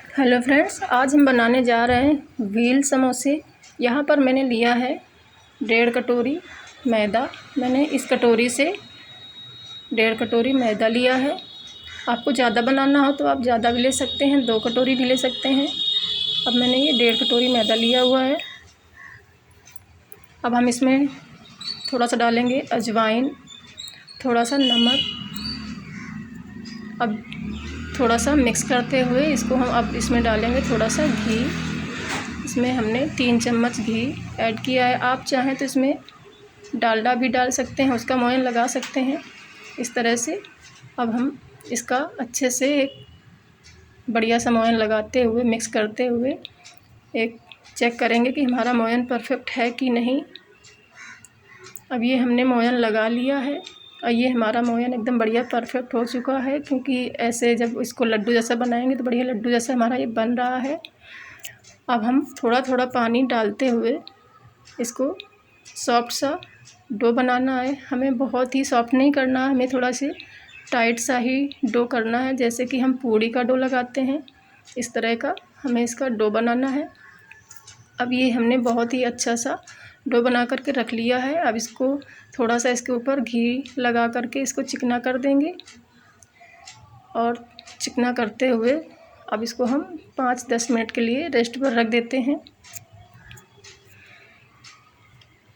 Hello friends, आज हम बनाने जा रहे हैं व्हील समोसे। यहाँ पर मैंने लिया है 1.5 कटोरी मैदा। मैंने इस कटोरी से 1.5 कटोरी मैदा लिया है। आपको ज़्यादा बनाना हो तो आप ज़्यादा भी ले सकते हैं, 2 कटोरी भी ले सकते हैं। अब मैंने ये 1.5 कटोरी मैदा लिया हुआ है। अब हम इसमें थोड़ा सा डालेंगे अजवाइन, थोड़ा सा नमक। अब थोड़ा सा मिक्स करते हुए इसको हम अब इसमें डालेंगे थोड़ा सा घी। इसमें हमने 3 चम्मच घी ऐड किया है। आप चाहें तो इसमें डालडा भी डाल सकते हैं, उसका मोयन लगा सकते हैं इस तरह से। अब हम इसका अच्छे से एक बढ़िया सा मोयन लगाते हुए, मिक्स करते हुए एक चेक करेंगे कि हमारा मोयन परफेक्ट है कि नहीं। अब ये हमने मोयन लगा लिया है और ये हमारा मोयन एकदम बढ़िया परफेक्ट हो चुका है, क्योंकि ऐसे जब इसको लड्डू जैसा बनाएंगे तो बढ़िया लड्डू जैसा हमारा ये बन रहा है। अब हम थोड़ा थोड़ा पानी डालते हुए इसको सॉफ्ट सा डो बनाना है। हमें बहुत ही सॉफ्ट नहीं करना है, हमें थोड़ा सा टाइट सा ही डो करना है, जैसे कि हम पूड़ी का डो लगाते हैं इस तरह का हमें इसका डो बनाना है। अब ये हमने बहुत ही अच्छा सा डो बना करके रख लिया है। अब इसको थोड़ा सा इसके ऊपर घी लगा करके इसको चिकना कर देंगे और चिकना करते हुए अब इसको हम 5-10 मिनट के लिए रेस्ट पर रख देते हैं।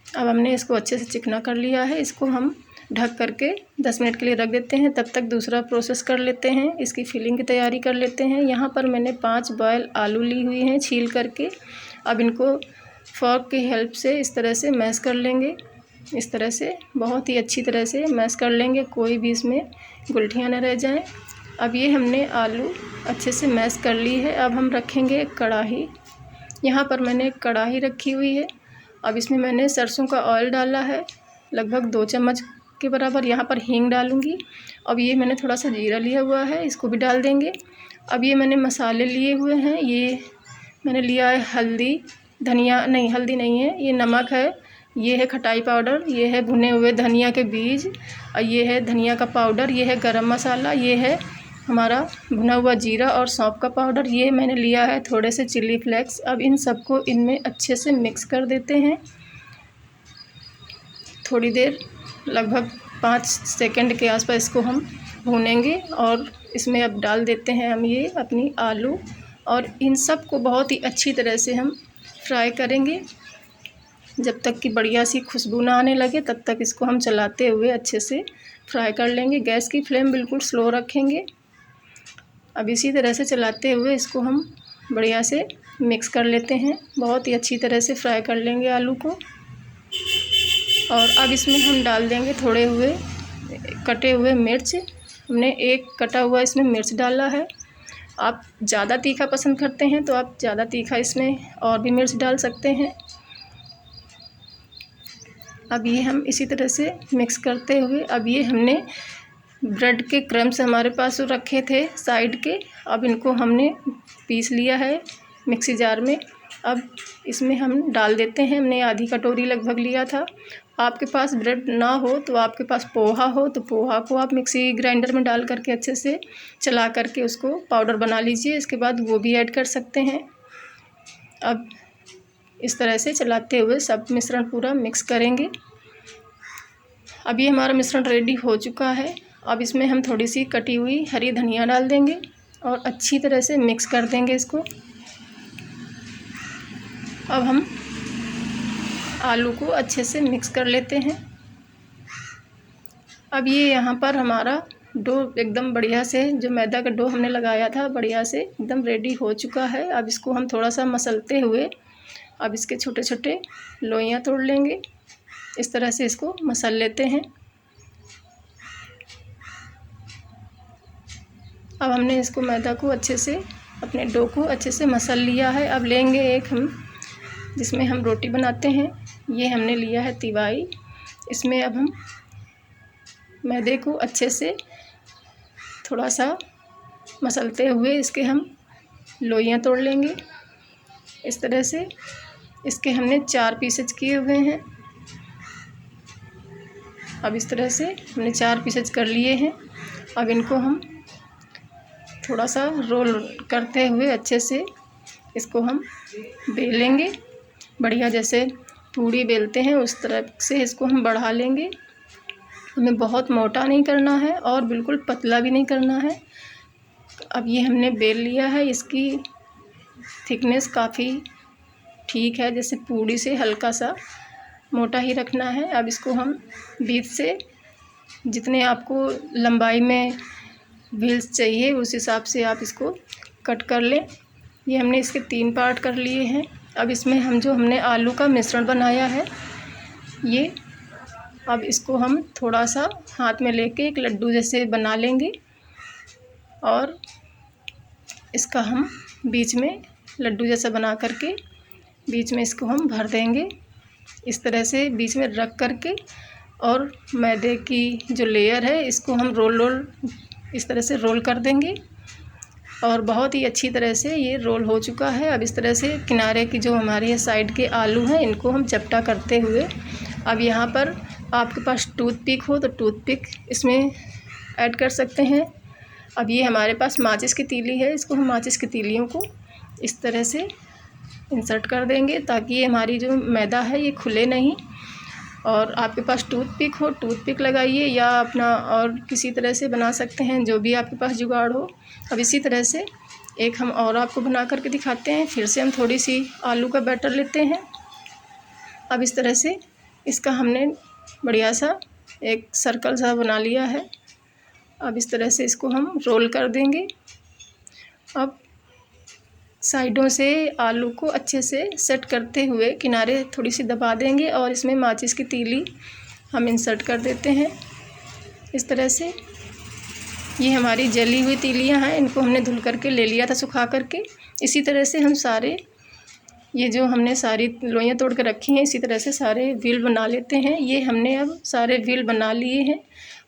अब हमने इसको अच्छे से चिकना कर लिया है। इसको हम ढक करके 10 मिनट के लिए रख देते हैं। तब तक दूसरा प्रोसेस कर लेते हैं, इसकी फिलिंग की तैयारी कर लेते हैं। यहाँ पर मैंने 5 बॉयल आलू ली हुई हैं छील करके। अब इनको फोर्क की हेल्प से इस तरह से मैश कर लेंगे। इस तरह से बहुत ही अच्छी तरह से मैश कर लेंगे, कोई भी इसमें गुठलियाँ न रह जाएं। अब ये हमने आलू अच्छे से मैश कर ली है। अब हम रखेंगे एक कढ़ाई। यहाँ पर मैंने एक कढ़ाई रखी हुई है। अब इसमें मैंने सरसों का ऑयल डाला है, लगभग 2 चम्मच के बराबर। यहाँ पर हींग डालूँगी। अब ये मैंने थोड़ा सा जीरा लिया हुआ है, इसको भी डाल देंगे। अब ये मैंने मसाले लिए हुए हैं। ये मैंने लिया है हल्दी, धनिया नहीं, हल्दी नहीं है, ये नमक है, ये है खटाई पाउडर, ये है भुने हुए धनिया के बीज, और ये है धनिया का पाउडर, ये है गरम मसाला, ये है हमारा भुना हुआ जीरा और सौंफ का पाउडर, ये मैंने लिया है थोड़े से चिली फ्लेक्स। अब इन सबको इनमें अच्छे से मिक्स कर देते हैं। थोड़ी देर, लगभग 5 सेकंड के आसपास इसको हम भूनेंगे और इसमें अब डाल देते हैं हम ये अपनी आलू, और इन सब को बहुत ही अच्छी तरह से हम फ्राई करेंगे जब तक कि बढ़िया सी खुशबू ना आने लगे। तब तक इसको हम चलाते हुए अच्छे से फ्राई कर लेंगे। गैस की फ्लेम बिल्कुल स्लो रखेंगे। अब इसी तरह से चलाते हुए इसको हम बढ़िया से मिक्स कर लेते हैं। बहुत ही अच्छी तरह से फ्राई कर लेंगे आलू को। और अब इसमें हम डाल देंगे थोड़े हुए कटे हुए मिर्च। हमने एक कटा हुआ इसमें मिर्च डाला है। आप ज़्यादा तीखा पसंद करते हैं तो आप ज़्यादा तीखा इसमें और भी मिर्च डाल सकते हैं। अब ये हम इसी तरह से मिक्स करते हुए, अब ये हमने ब्रेड के क्रम्स हमारे पास रखे थे साइड के, अब इनको हमने पीस लिया है मिक्सी जार में। अब इसमें हम डाल देते हैं। हमने आधी कटोरी लगभग लिया था। आपके पास ब्रेड ना हो तो आपके पास पोहा हो तो पोहा को आप मिक्सी ग्राइंडर में डाल करके अच्छे से चला करके उसको पाउडर बना लीजिए। इसके बाद वो भी ऐड कर सकते हैं। अब इस तरह से चलाते हुए सब मिश्रण पूरा मिक्स करेंगे। अब ये हमारा मिश्रण रेडी हो चुका है। अब इसमें हम थोड़ी सी कटी हुई हरी धनिया डाल देंगे और अच्छी तरह से मिक्स कर देंगे इसको। अब हम आलू को अच्छे से मिक्स कर लेते हैं। अब ये यहाँ पर हमारा डो एकदम बढ़िया से, जो मैदा का डो हमने लगाया था, बढ़िया से एकदम रेडी हो चुका है। अब इसको हम थोड़ा सा मसलते हुए अब इसके छोटे छोटे लोइयाँ तोड़ लेंगे। इस तरह से इसको मसल लेते हैं। अब हमने इसको मैदा को अच्छे से, अपने डो को अच्छे से मसल लिया है। अब लेंगे एक हम जिसमें हम रोटी बनाते हैं, ये हमने लिया है तिवाई। इसमें अब हम मैदे को अच्छे से थोड़ा सा मसलते हुए इसके हम लोइयाँ तोड़ लेंगे। इस तरह से इसके हमने 4 पीसेज किए हुए हैं। अब इस तरह से हमने 4 पीसेज कर लिए हैं। अब इनको हम थोड़ा सा रोल करते हुए अच्छे से इसको हम बेलेंगे। बढ़िया जैसे पूड़ी बेलते हैं उस तरह से इसको हम बढ़ा लेंगे। हमें बहुत मोटा नहीं करना है और बिल्कुल पतला भी नहीं करना है। अब ये हमने बेल लिया है, इसकी थिकनेस काफ़ी ठीक है, जैसे पूड़ी से हल्का सा मोटा ही रखना है। अब इसको हम बीच से जितने आपको लंबाई में व्हील्स चाहिए उस हिसाब से आप इसको कट कर लें। ये हमने इसके 3 पार्ट कर लिए हैं। अब इसमें हमने आलू का मिश्रण बनाया है, ये अब इसको हम थोड़ा सा हाथ में लेके एक लड्डू जैसे बना लेंगे और इसका हम बीच में लड्डू जैसा बना करके बीच में इसको हम भर देंगे। इस तरह से बीच में रख करके और मैदे की जो लेयर है इसको हम रोल इस तरह से रोल कर देंगे और बहुत ही अच्छी तरह से ये रोल हो चुका है। अब इस तरह से किनारे की जो हमारी साइड के आलू हैं इनको हम चपटा करते हुए, अब यहाँ पर आपके पास टूथपिक हो तो टूथपिक इसमें ऐड कर सकते हैं। अब ये हमारे पास माचिस की तीली है, इसको हम माचिस की तीलियों को इस तरह से इंसर्ट कर देंगे ताकि ये हमारी जो मैदा है ये खुले नहीं। और आपके पास टूथपिक हो टूथपिक लगाइए या अपना और किसी तरह से बना सकते हैं, जो भी आपके पास जुगाड़ हो। अब इसी तरह से एक हम और आपको बना करके दिखाते हैं। फिर से हम थोड़ी सी आलू का बैटर लेते हैं। अब इस तरह से इसका हमने बढ़िया सा एक सर्कल सा बना लिया है। अब इस तरह से इसको हम रोल कर देंगे। अब साइडों से आलू को अच्छे से सेट करते हुए किनारे थोड़ी सी दबा देंगे और इसमें माचिस की तीली हम इंसर्ट कर देते हैं इस तरह से। ये हमारी जली हुई तीलियां हैं, इनको हमने धुल करके ले लिया था सुखा करके। इसी तरह से हम सारे ये जो हमने सारी लोइयाँ तोड़ के रखी हैं इसी तरह से सारे व्हील बना लेते हैं। ये हमने अब सारे व्हील बना लिए हैं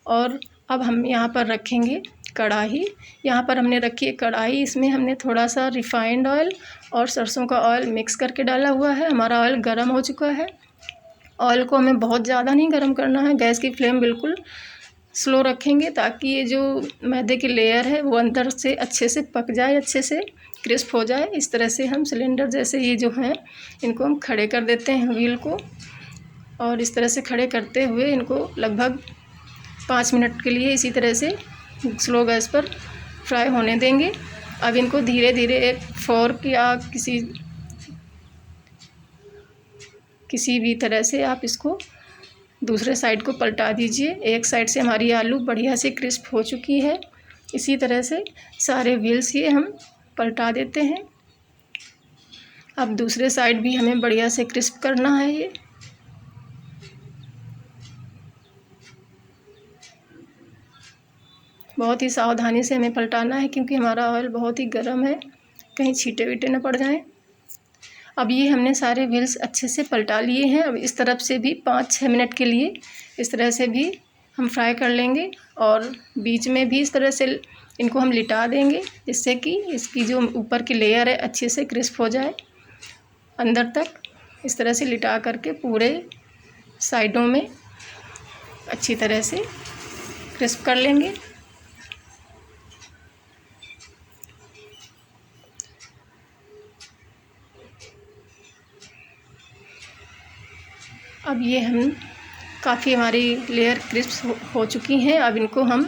और अब हम यहाँ पर रखेंगे कढ़ाई। यहाँ पर हमने रखी है कढ़ाई, इसमें हमने थोड़ा सा रिफ़ाइंड ऑयल और सरसों का ऑयल मिक्स करके डाला हुआ है। हमारा ऑयल गर्म हो चुका है। ऑयल को हमें बहुत ज़्यादा नहीं गर्म करना है, गैस की फ्लेम बिल्कुल स्लो रखेंगे ताकि ये जो मैदे की लेयर है वो अंदर से अच्छे से पक जाए, अच्छे से क्रिस्प हो जाए। इस तरह से हम सिलेंडर जैसे ये जो हैं इनको हम खड़े कर देते हैं व्हील को और इस तरह से खड़े करते हुए इनको लगभग 5 मिनट के लिए इसी तरह से स्लो गैस पर फ्राई होने देंगे। अब इनको धीरे धीरे एक फोर्क या किसी भी तरह से आप इसको दूसरे साइड को पलटा दीजिए। एक साइड से हमारी आलू बढ़िया से क्रिस्प हो चुकी है। इसी तरह से सारे व्हील्स ये हम पलटा देते हैं। अब दूसरे साइड भी हमें बढ़िया से क्रिस्प करना है। ये बहुत ही सावधानी से हमें पलटाना है क्योंकि हमारा ऑयल बहुत ही गर्म है, कहीं छींटे वीटे न पड़ जाएं। अब ये हमने सारे व्हील्स अच्छे से पलटा लिए हैं। अब इस तरफ से भी 5-6 मिनट के लिए इस तरह से भी हम फ्राई कर लेंगे और बीच में भी इस तरह से इनको हम लिटा देंगे जिससे कि इसकी जो ऊपर की लेयर है अच्छे से क्रिस्प हो जाए अंदर तक। इस तरह से लिटा करके पूरे साइडों में अच्छी तरह से क्रिस्प कर लेंगे। अब ये हम काफ़ी हमारी लेयर क्रिस्प हो चुकी हैं। अब इनको हम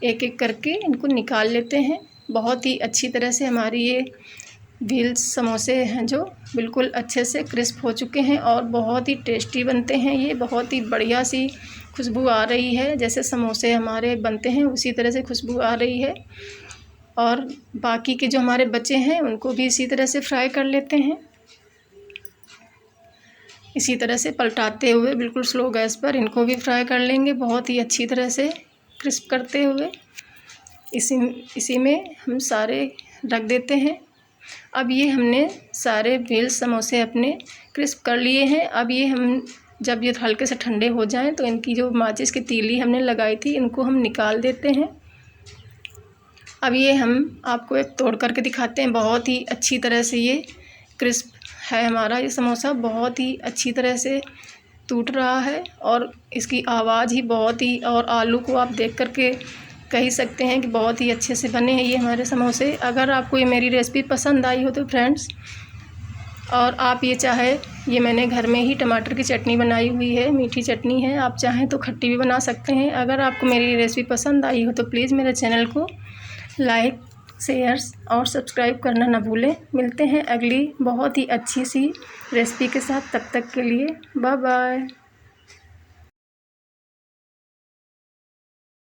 एक एक करके इनको निकाल लेते हैं। बहुत ही अच्छी तरह से हमारी ये व्हील्स समोसे हैं जो बिल्कुल अच्छे से क्रिस्प हो चुके हैं और बहुत ही टेस्टी बनते हैं। ये बहुत ही बढ़िया सी खुशबू आ रही है, जैसे समोसे हमारे बनते हैं उसी तरह से खुशबू आ रही है। और बाकी के जो हमारे बचे हैं उनको भी इसी तरह से फ्राई कर लेते हैं। इसी तरह से पलटाते हुए बिल्कुल स्लो गैस पर इनको भी फ्राई कर लेंगे बहुत ही अच्छी तरह से क्रिस्प करते हुए। इसी में हम सारे रख देते हैं। अब ये हमने सारे व्हील्स समोसे अपने क्रिस्प कर लिए हैं। अब ये हम जब ये हल्के से ठंडे हो जाएं तो इनकी जो माचिस की तीली हमने लगाई थी इनको हम निकाल देते हैं। अब ये हम आपको एक तोड़ करके दिखाते हैं। बहुत ही अच्छी तरह से ये क्रिस्प है हमारा ये समोसा, बहुत ही अच्छी तरह से टूट रहा है और इसकी आवाज़ ही बहुत ही, और आलू को आप देख करके कह ही सकते हैं कि बहुत ही अच्छे से बने हैं ये हमारे समोसे। अगर आपको ये मेरी रेसिपी पसंद आई हो तो फ्रेंड्स, और आप ये चाहे, ये मैंने घर में ही टमाटर की चटनी बनाई हुई है, मीठी चटनी है, आप चाहें तो खट्टी भी बना सकते हैं। अगर आपको मेरी रेसिपी पसंद आई हो तो प्लीज़ मेरे चैनल को लाइक, शेयर और सब्सक्राइब करना ना भूलें। मिलते हैं अगली बहुत ही अच्छी सी रेसिपी के साथ, तब तक के लिए बाय बाय।